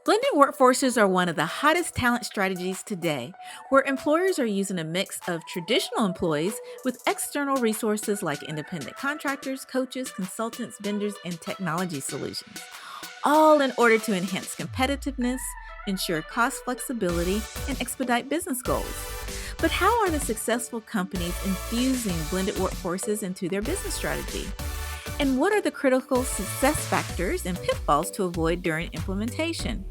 Blended workforces are one of the hottest talent strategies today, where employers are using a mix of traditional employees with external resources like independent contractors, coaches, consultants, vendors, and technology solutions, all in order to enhance competitiveness, ensure cost flexibility, and expedite business goals. But how are the successful companies infusing blended workforces into their business strategy? And what are the critical success factors and pitfalls to avoid during implementation?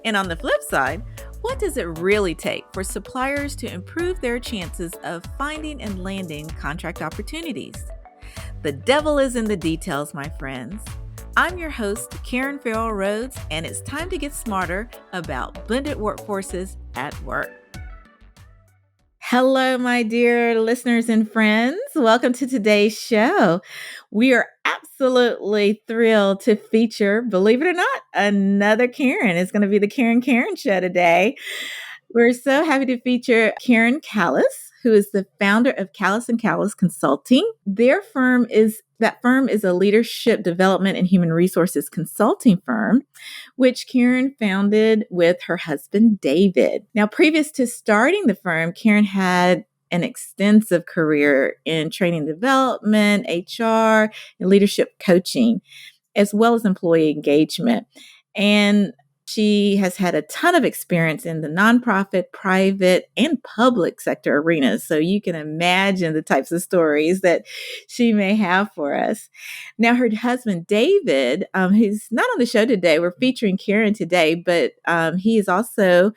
And on the flip side, what does it really take for suppliers to improve their chances of finding and landing contract opportunities? The devil is in the details, my friends. I'm your host, Karen Farrell Rhodes, and it's time to get smarter about blended workforces at work. Hello, my dear listeners and friends. Welcome to today's show. We are absolutely thrilled to feature, believe it or not, another Karen. It's going to be the Karen Show today. We're so happy to feature Karen Callis, who is the founder of Callis & Callis Consulting. That firm is a leadership development and human resources consulting firm, which Karen founded with her husband, David. Now, previous to starting the firm, Karen had an extensive career in training development, HR, and leadership coaching, as well as employee engagement. And she has had a ton of experience in the nonprofit, private, and public sector arenas. So you can imagine the types of stories that she may have for us. Now, her husband, David, he's not on the show today. We're featuring Karen today, but he is also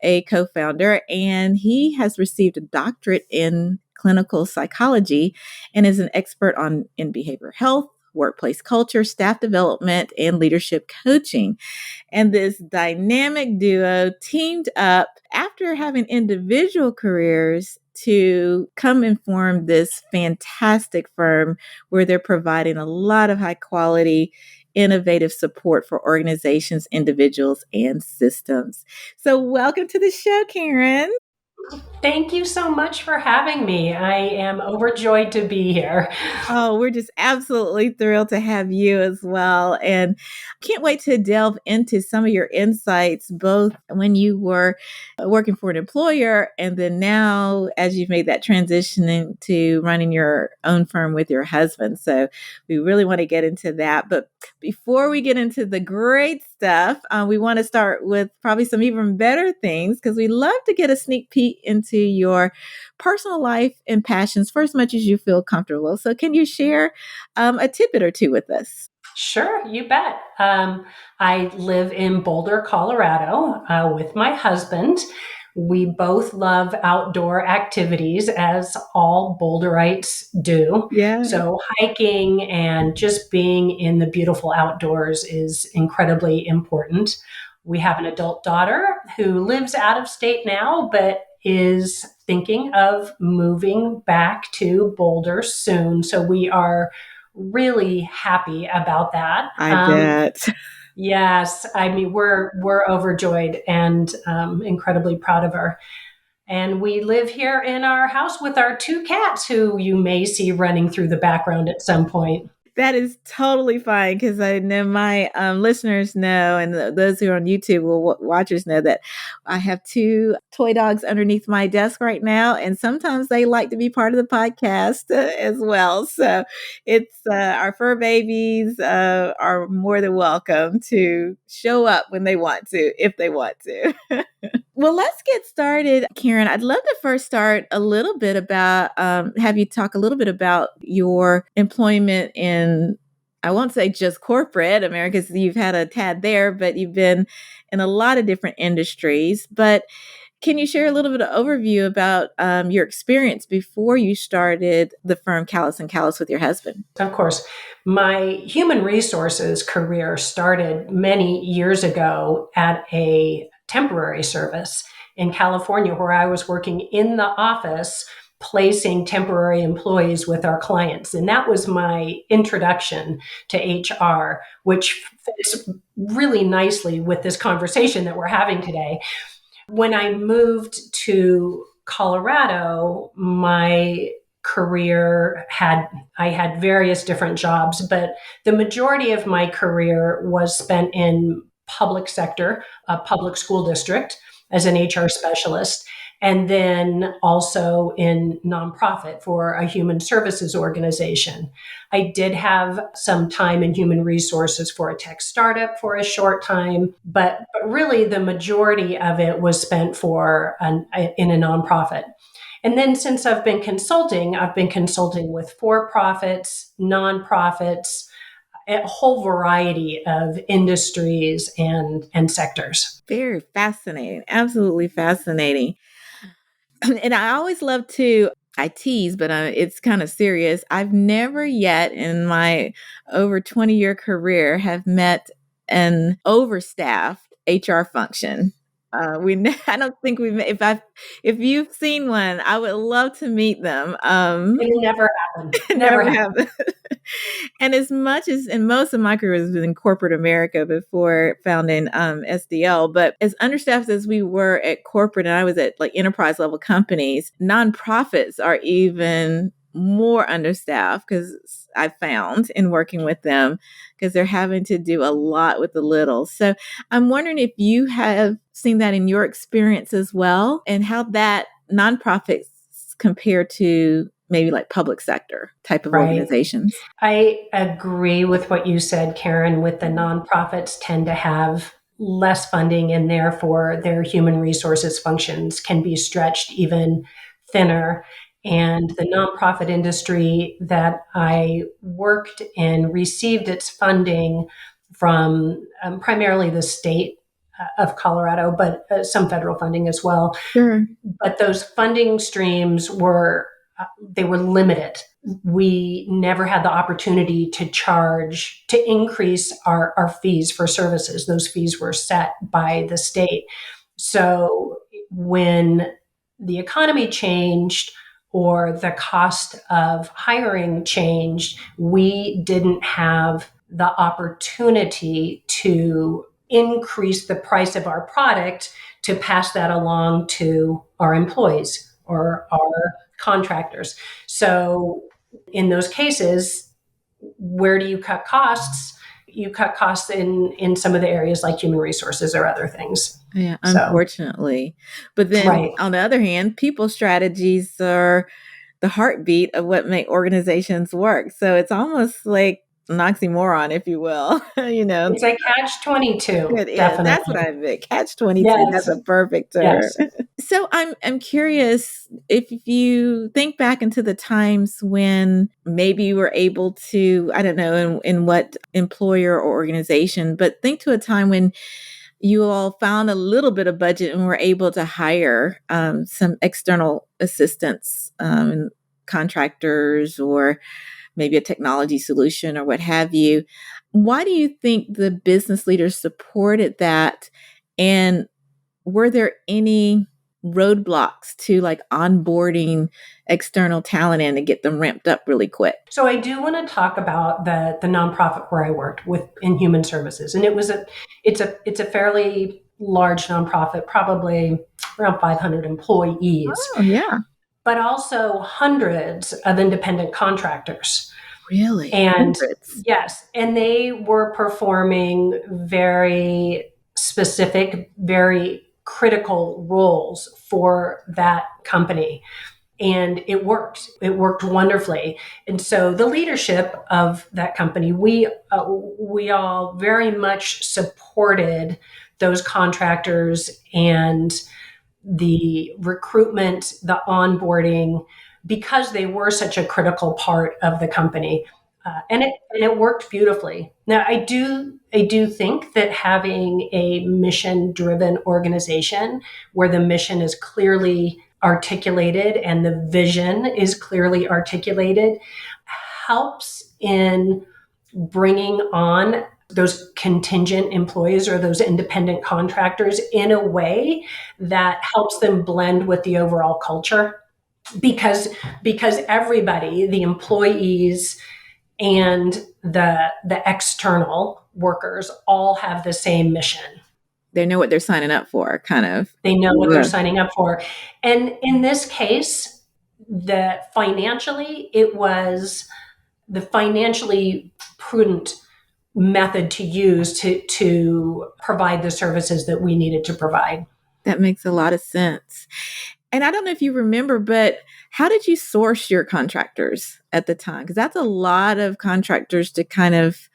a co-founder, and he has received a doctorate in clinical psychology and is an expert in behavioral health, workplace culture, staff development, and leadership coaching. And this dynamic duo teamed up after having individual careers to come and form this fantastic firm where they're providing a lot of high quality, innovative support for organizations, individuals, and systems. So welcome to the show, Karen. Thank you so much for having me. I am overjoyed to be here. Oh, we're just absolutely thrilled to have you as well. And can't wait to delve into some of your insights, both when you were working for an employer and then now as you've made that transition into running your own firm with your husband. So we really want to get into that. But before we get into the great stuff, we want to start with probably some even better things because we love to get a sneak peek into your personal life and passions for as much as you feel comfortable. So can you share a tidbit or two with us? Sure, you bet. I live in Boulder, Colorado, with my husband. We both love outdoor activities, as all Boulderites do. Yeah. So hiking and just being in the beautiful outdoors is incredibly important. We have an adult daughter who lives out of state now, but is thinking of moving back to Boulder soon. So we are really happy about that. I bet. Yes, I mean we're overjoyed and incredibly proud of her. And we live here in our house with our two cats, who you may see running through the background at some point. That is totally fine because I know my listeners know, and those who are on YouTube will watchers know that I have two toy dogs underneath my desk right now, and sometimes they like to be part of the podcast as well. So it's our fur babies are more than welcome to show up when they want to, if they want to. Well, let's get started, Karen. I'd love to first start a little bit about, have you talk a little bit about your employment in, I won't say just corporate America, because you've had a tad there, but you've been in a lot of different industries. But can you share a little bit of overview about your experience before you started the firm Callis & Callis with your husband? Of course, my human resources career started many years ago at a temporary service in California, where I was working in the office placing temporary employees with our clients. And that was my introduction to HR, which fits really nicely with this conversation that we're having today. When I moved to Colorado, my career I had various different jobs, but the majority of my career was spent in public sector, a public school district as an HR specialist, and then also in nonprofit for a human services organization. I did have some time in human resources for a tech startup for a short time, but really the majority of it was spent in a nonprofit. And then since I've been consulting with for-profits, nonprofits, a whole variety of industries and sectors. Very fascinating. Absolutely fascinating. And I always love to, I tease, but it's kind of serious. I've never yet in my over 20-year career have met an overstaffed HR function. I don't think we've. If you've seen one, I would love to meet them. It never happened. Never have. And as much as, and most of my career has been in corporate America before founding SDL, but as understaffed as we were at corporate, and I was at like enterprise level companies, nonprofits are even more understaffed because I found in working with them because they're having to do a lot with the little. So I'm wondering if you have seen that in your experience as well, and how that nonprofits compare to maybe like public sector type of organizations. I agree with what you said, Karen, with the nonprofits tend to have less funding and therefore their human resources functions can be stretched even thinner. And the nonprofit industry that I worked in received its funding from primarily the state of Colorado, but some federal funding as well. Sure. But those funding streams were limited. We never had the opportunity to increase our fees for services. Those fees were set by the state. So when the economy changed or the cost of hiring changed, we didn't have the opportunity to increase the price of our product to pass that along to our employees or our contractors. So in those cases, where do you cut costs? You cut costs in some of the areas like human resources or other things. Yeah, unfortunately. But then on the other hand, people strategies are the heartbeat of what make organizations work. So it's almost like an oxymoron, if you will. It's a catch-22. Definitely. That's what I meant. Catch-22. Yes. That's a perfect term. Yes. So I'm curious if you think back into the times when maybe you were able to, I don't know in what employer or organization, but think to a time when you all found a little bit of budget and were able to hire some external assistants, contractors, or maybe a technology solution or what have you. Why do you think the business leaders supported that? And were there any roadblocks to like onboarding external talent in to get them ramped up really quick? So I do want to talk about the nonprofit where I worked in human services, and it's a fairly large nonprofit, probably around 500 employees. Oh, yeah. But also hundreds of independent contractors. Really? And hundreds. Yes, and they were performing very specific, very critical roles for that company. And it worked. It worked wonderfully. And so the leadership of that company, we all very much supported those contractors and the recruitment, the onboarding, because they were such a critical part of the company. And it worked beautifully. Now, I do think that having a mission-driven organization where the mission is clearly articulated and the vision is clearly articulated helps in bringing on those contingent employees or those independent contractors in a way that helps them blend with the overall culture. Because everybody, the employees and the external workers, all have the same mission. They know what they're signing up for, kind of. They know what they're signing up for. And in this case, it was the financially prudent method to use to provide the services that we needed to provide. That makes a lot of sense. And I don't know if you remember, but how did you source your contractors at the time? Because that's a lot of contractors to kind of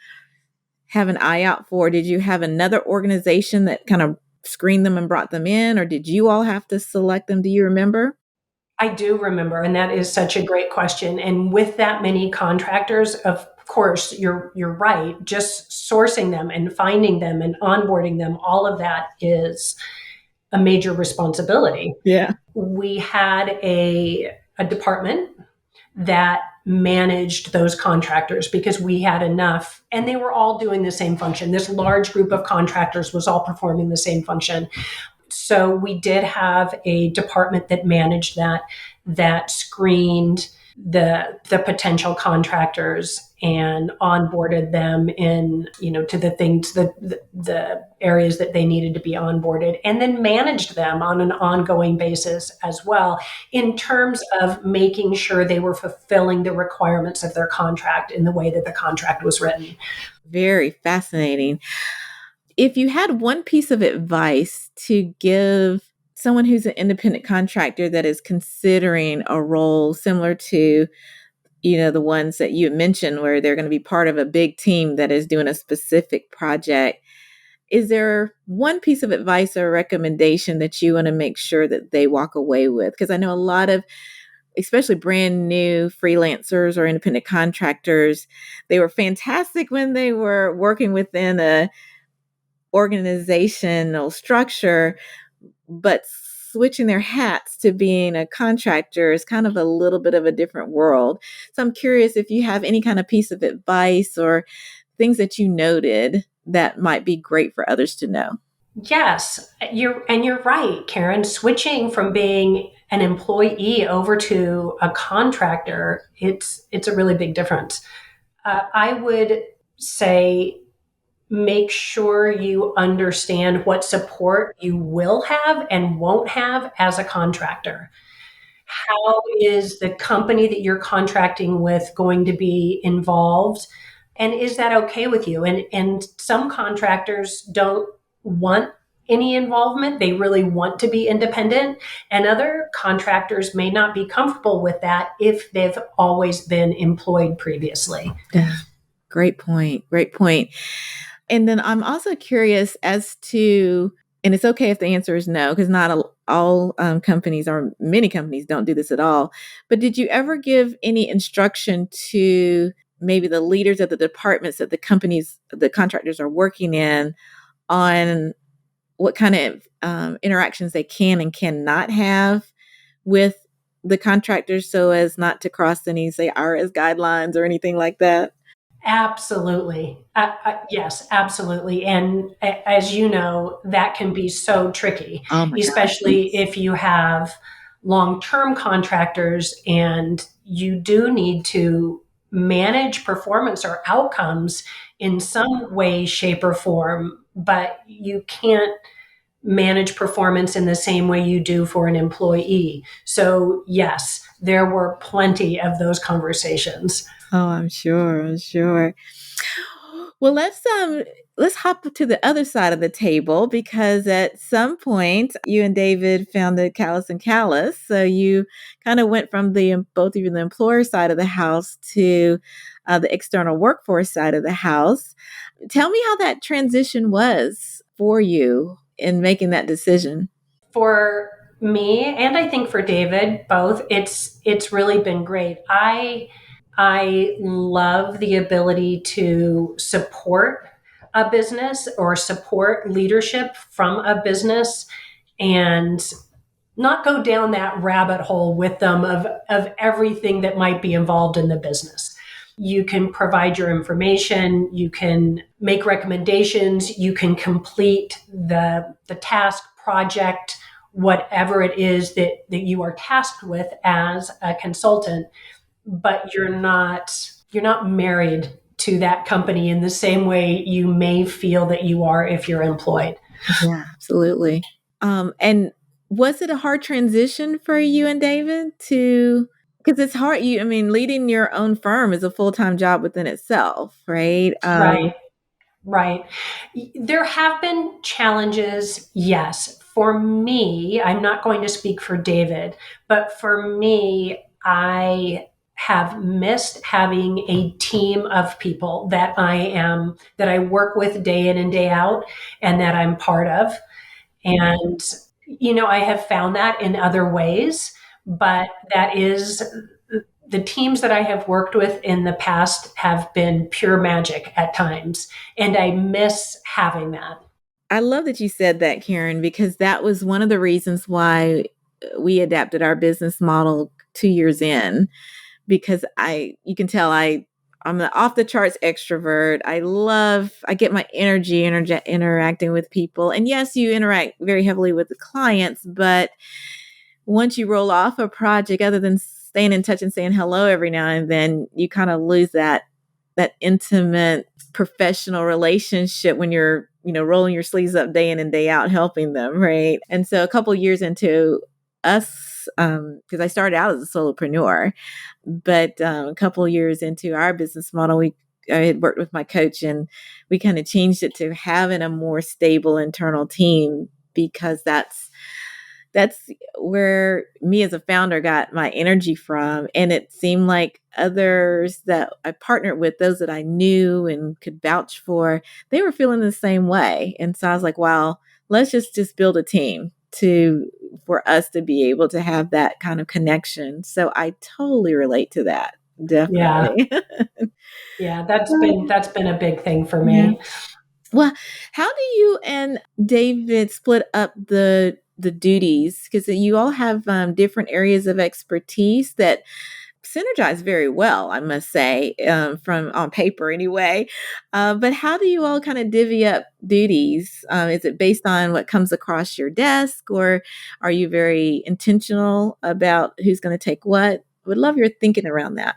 have an eye out for. Did you have another organization that kind of screened them and brought them in, or did you all have to select them? Do you remember? I do remember, and that is such a great question. And with that many contractors, of course, you're right. Just sourcing them and finding them and onboarding them, all of that is a major responsibility. Yeah. We had a department that managed those contractors because we had enough, and they were all doing the same function. This large group of contractors was all performing the same function. So we did have a department that managed that screened the potential contractors and onboarded them in, to the things, the areas that they needed to be onboarded, and then managed them on an ongoing basis as well, in terms of making sure they were fulfilling the requirements of their contract in the way that the contract was written. Very fascinating. If you had one piece of advice to give someone who's an independent contractor that is considering a role similar to, the ones that you mentioned where they're going to be part of a big team that is doing a specific project, is there one piece of advice or recommendation that you want to make sure that they walk away with? Because I know a lot of, especially brand new freelancers or independent contractors, they were fantastic when they were working within a organizational structure, but switching their hats to being a contractor is kind of a little bit of a different world. So I'm curious if you have any kind of piece of advice or things that you noted that might be great for others to know. Yes, you're right, Karen. Switching from being an employee over to a contractor, it's a really big difference. I would say make sure you understand what support you will have and won't have as a contractor. How is the company that you're contracting with going to be involved? And is that okay with you? And some contractors don't want any involvement. They really want to be independent. And other contractors may not be comfortable with that if they've always been employed previously. Yeah. Great point. Great point. And then I'm also curious as to, and it's okay if the answer is no, because not all companies or many companies don't do this at all. But did you ever give any instruction to maybe the leaders of the departments that the contractors are working in on what kind of interactions they can and cannot have with the contractors so as not to cross any, say, IRS guidelines or anything like that? Absolutely. Yes, absolutely. And as you know, that can be so tricky, Oh my gosh. especially if you have long term contractors and you do need to manage performance or outcomes in some way, shape, or form, but you can't manage performance in the same way you do for an employee. So, yes, there were plenty of those conversations. Oh, I'm sure. I'm sure. Well, let's hop to the other side of the table because at some point you and David founded Callus and Callus. So you kind of went from the both of you the employer side of the house to the external workforce side of the house. Tell me how that transition was for you in making that decision. For me, and I think for David both, it's really been great. I love the ability to support a business or support leadership from a business and not go down that rabbit hole with them of everything that might be involved in the business. You can provide your information, you can make recommendations, you can complete the task, project, whatever it is that you are tasked with as a consultant, but you're not married to that company in the same way you may feel that you are if you're employed. Yeah, absolutely. And was it a hard transition for you and David to, because it's hard, I mean, leading your own firm is a full-time job within itself, right? Right. Right. There have been challenges, yes. For me, I'm not going to speak for David, but for me, I have missed having a team of people that I work with day in and day out and that I'm part of. And, I have found that in other ways, but that is the teams that I have worked with in the past have been pure magic at times. And I miss having that. I love that you said that, Karen, because that was one of the reasons why we adapted our business model 2 years in. Because you can tell I'm an off the charts extrovert. I get my energy interacting with people. And yes, you interact very heavily with the clients, but once you roll off a project, other than staying in touch and saying hello every now and then, you kind of lose that intimate professional relationship when you're, rolling your sleeves up day in and day out helping them, right? And so a couple years into us, because I started out as a solopreneur, but a couple years into our business model, I had worked with my coach, and we kind of changed it to having a more stable internal team, because that's where me as a founder got my energy from. And it seemed like others that I partnered with, those that I knew and could vouch for, they were feeling the same way. And so I was like, wow, let's just build a team for us to be able to have that kind of connection. So I totally relate to that. Yeah. Definitely. Yeah. That's been a big thing for Yeah. me. Well, how do you and David split up the duties? Because you all have different areas of expertise that synergize very well, I must say, from on paper anyway. But how do you all kind of divvy up duties? Is it based on what comes across your desk, or are you very intentional about who's going to take what? Would love your thinking around that.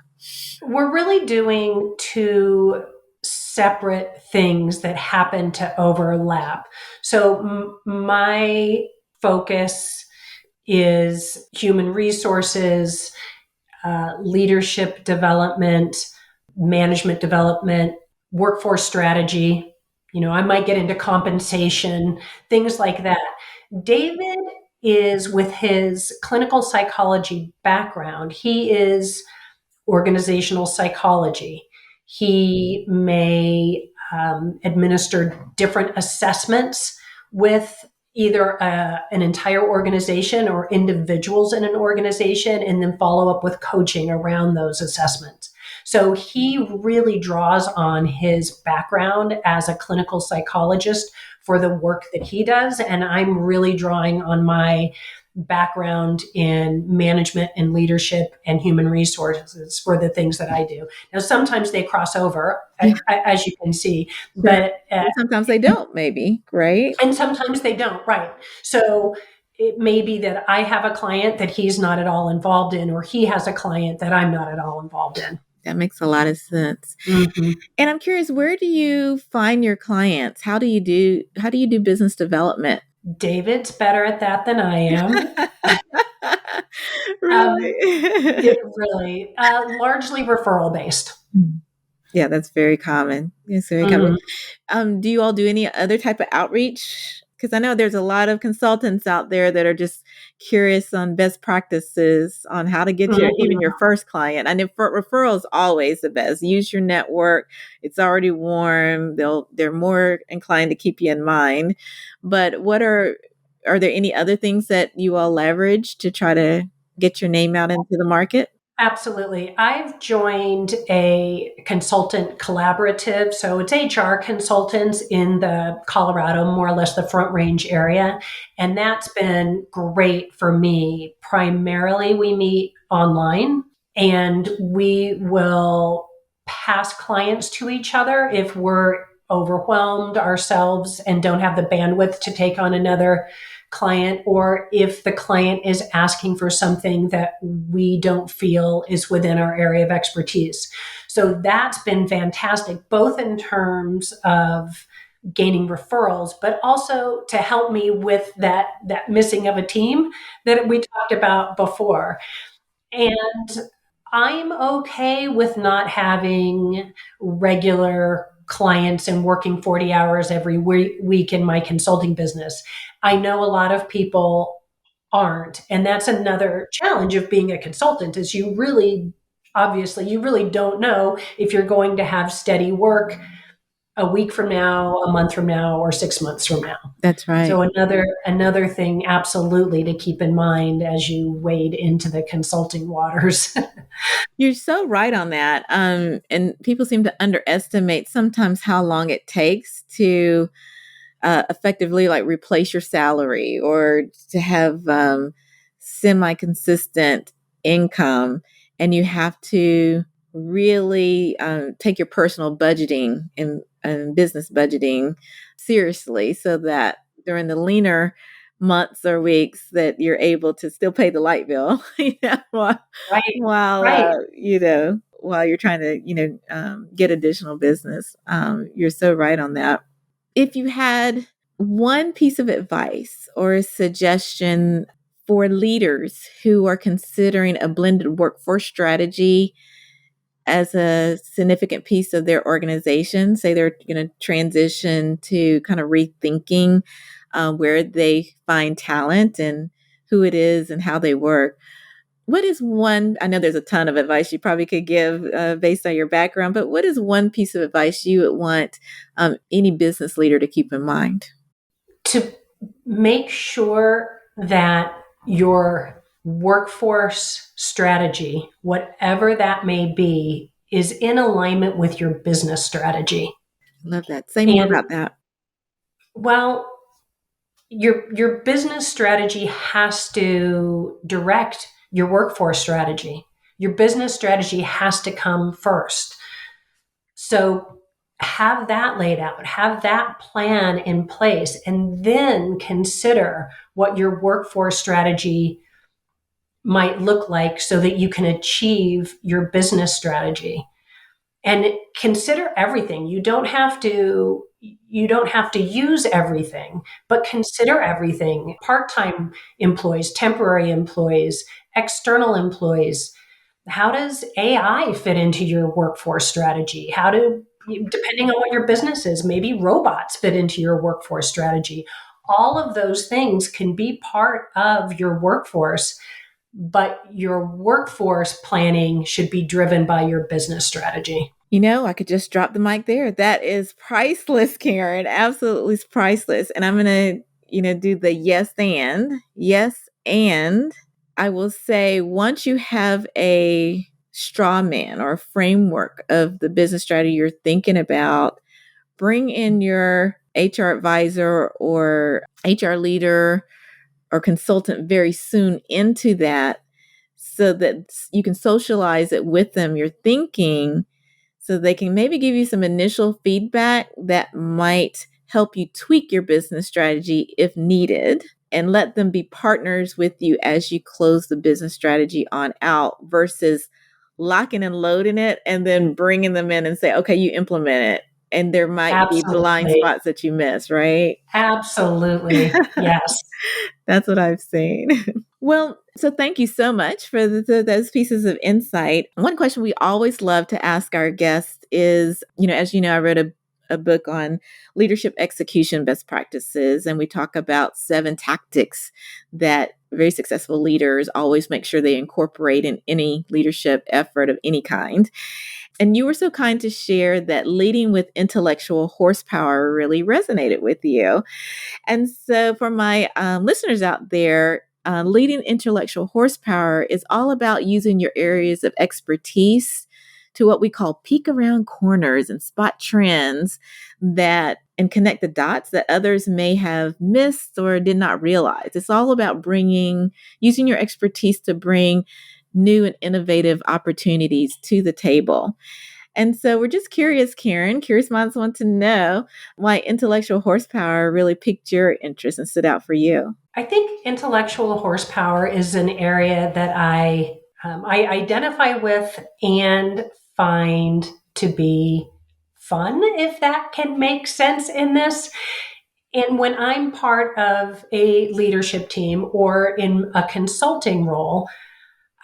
We're really doing two separate things that happen to overlap. So my focus is human resources, leadership development, management development, workforce strategy. I might get into compensation, things like that. David is, with his clinical psychology background, he is organizational psychology. He may administer different assessments with either an entire organization or individuals in an organization, and then follow up with coaching around those assessments. So he really draws on his background as a clinical psychologist for the work that he does. And I'm really drawing on my background in management and leadership and human resources for the things that I do. Now, sometimes they cross over, as you can see, Sure. but Sometimes they don't, maybe, right? and sometimes they don't. Right. So it may be that I have a client that he's not at all involved in, or he has a client that I'm not at all involved in. That makes a lot of sense. Mm-hmm. And I'm curious, where do you find your clients? How do you do business development? David's better at that than I am. Um, Really? it really largely referral based. Yeah, that's very common. It's very common. Mm-hmm. Do you all do any other type of outreach? Because I know there's a lot of consultants out there that are just curious on best practices on how to get even your first client. And if referrals always the best. Use your network. It's already warm. They're more inclined to keep you in mind. But are there any other things that you all leverage to try to get your name out into the market? Absolutely. I've joined a consultant collaborative. So it's HR consultants in the Colorado, more or less the Front Range area. And that's been great for me. Primarily, we meet online, and we will pass clients to each other if we're overwhelmed ourselves and don't have the bandwidth to take on another client, or if the client is asking for something that we don't feel is within our area of expertise. So that's been fantastic, both in terms of gaining referrals, but also to help me with that missing of a team that we talked about before. And I'm okay with not having regular clients and working 40 hours every week in my consulting business. I know a lot of people aren't. And that's another challenge of being a consultant is obviously, you really don't know if you're going to have steady work a week from now, a month from now, or 6 months from now. That's right. So another thing absolutely to keep in mind as you wade into the consulting waters. You're so right on that. And people seem to underestimate sometimes how long it takes to effectively like replace your salary or to have semi-consistent income. And you have to really take your personal budgeting and business budgeting seriously so that during the leaner months or weeks that you're able to still pay the light bill while, Right, while right. while you're trying to get additional business. You're so right on that. If you had one piece of advice or a suggestion for leaders who are considering a blended workforce strategy as a significant piece of their organization, say they're going to transition to kind of rethinking where they find talent and who it is and how they work. What is one, I know there's a ton of advice you probably could give based on your background, but what is one piece of advice you would want any business leader to keep in mind? To make sure that your workforce strategy, whatever that may be, is in alignment with your business strategy. Love that. Say more And about that. well, your business strategy has to direct your workforce strategy. Your business strategy has to come first. So have that laid out, have that plan in place, and then consider what your workforce strategy might look like so that you can achieve your business strategy. And consider everything. You don't have to use everything, but consider everything. Part-time employees, temporary employees, external employees. How does AI fit into your workforce strategy? Depending on what your business is, maybe robots fit into your workforce strategy. All of those things can be part of your workforce, but your workforce planning should be driven by your business strategy. I could just drop the mic there. That is priceless, Karen. Absolutely priceless. And I'm going to, do the yes and. Yes and. I will say once you have a straw man or a framework of the business strategy you're thinking about, bring in your HR advisor or HR leader or consultant very soon into that so that you can socialize it with them, your thinking, so they can maybe give you some initial feedback that might help you tweak your business strategy if needed, and let them be partners with you as you close the business strategy on out versus locking and loading it and then bringing them in and say, okay, you implement it. And there might be blind Absolutely. spots that you miss, right? Absolutely. Yes. That's what I've seen. Well, so thank you so much for those pieces of insight. One question we always love to ask our guests is, as you know, I wrote a book on leadership execution best practices, and we talk about 7 tactics that very successful leaders always make sure they incorporate in any leadership effort of any kind. And you were so kind to share that leading with intellectual horsepower really resonated with you. And so, for my listeners out there, leading intellectual horsepower is all about using your areas of expertise to what we call peek around corners and spot trends and connect the dots that others may have missed or did not realize. It's all about using your expertise to bring new and innovative opportunities to the table. And so we're just curious, Karen. Curious minds want to know why intellectual horsepower really piqued your interest and stood out for you. I think intellectual horsepower is an area that I identify with and find to be fun, if that can make sense in this. And when I'm part of a leadership team or in a consulting role,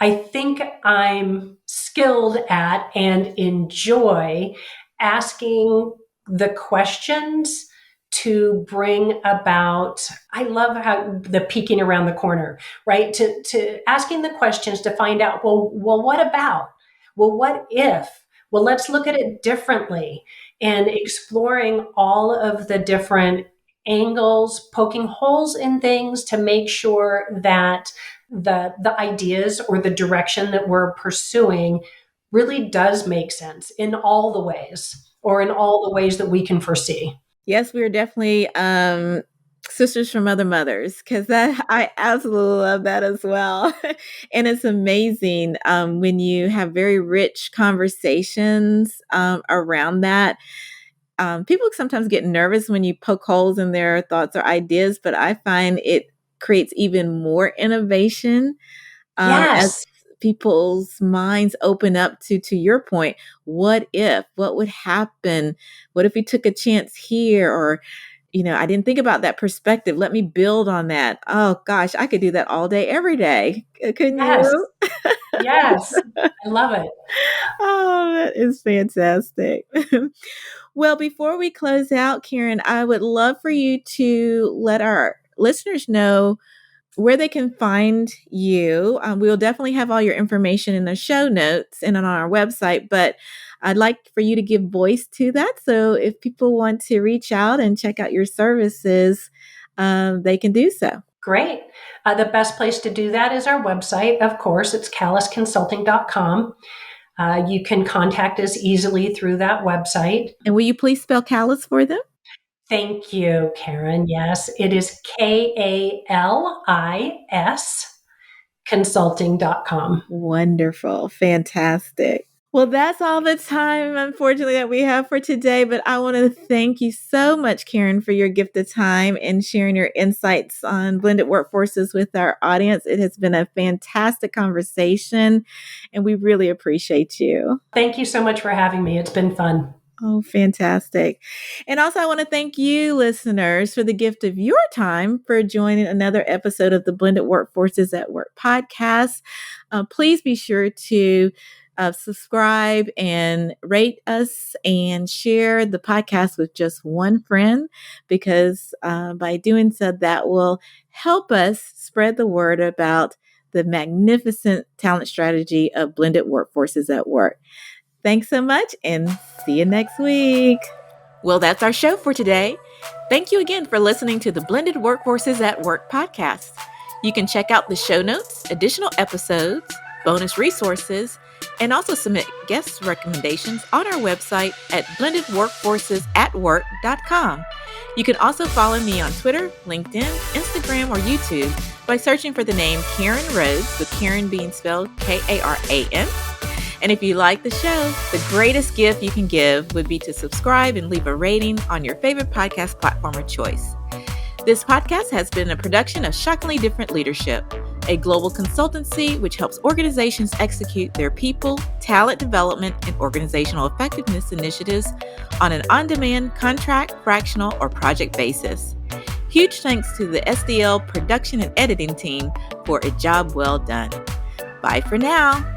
I think I'm skilled at and enjoy asking the questions to bring about, I love how the peeking around the corner, right? To asking the questions to find out, well, what about? Well, what if? Well, let's look at it differently, and exploring all of the different angles, poking holes in things to make sure that the ideas or the direction that we're pursuing really does make sense in all the ways, or in all the ways that we can foresee. Yes, we are definitely sisters from other mothers, because that I absolutely love that as well. And it's amazing when you have very rich conversations around that. People sometimes get nervous when you poke holes in their thoughts or ideas, but I find it creates even more innovation as Yes, people's minds open up to your point. What would happen? What if we took a chance here? Or, I didn't think about that perspective. Let me build on that. Oh gosh, I could do that all day, every day. Couldn't yes, you? yes. I love it. Oh, that is fantastic. Well, before we close out, Karen, I would love for you to let our listeners know where they can find you. We'll definitely have all your information in the show notes and on our website, but I'd like for you to give voice to that. So if people want to reach out and check out your services, they can do so. Great. The best place to do that is our website. Of course, it's callisconsulting.com. You can contact us easily through that website. And will you please spell callus for them? Thank you, Karen. Yes, it is KALIS consulting.com. Wonderful. Fantastic. Well, that's all the time, unfortunately, that we have for today. But I want to thank you so much, Karen, for your gift of time and sharing your insights on blended workforces with our audience. It has been a fantastic conversation, and we really appreciate you. Thank you so much for having me. It's been fun. Oh, fantastic. And also, I want to thank you, listeners, for the gift of your time for joining another episode of the Blended Workforces at Work podcast. Please be sure to subscribe and rate us and share the podcast with just one friend, because by doing so, that will help us spread the word about the magnificent talent strategy of blended workforces at work. Thanks so much, and see you next week. Well, that's our show for today. Thank you again for listening to the Blended Workforces at Work podcast. You can check out the show notes, additional episodes, bonus resources, and also submit guest recommendations on our website at blendedworkforcesatwork.com. You can also follow me on Twitter, LinkedIn, Instagram, or YouTube by searching for the name Karen Rhodes, with Karen being spelled Karan. And if you like the show, the greatest gift you can give would be to subscribe and leave a rating on your favorite podcast platform of choice. This podcast has been a production of Shockingly Different Leadership, a global consultancy which helps organizations execute their people, talent development, and organizational effectiveness initiatives on an on-demand, contract, fractional, or project basis. Huge thanks to the SDL production and editing team for a job well done. Bye for now.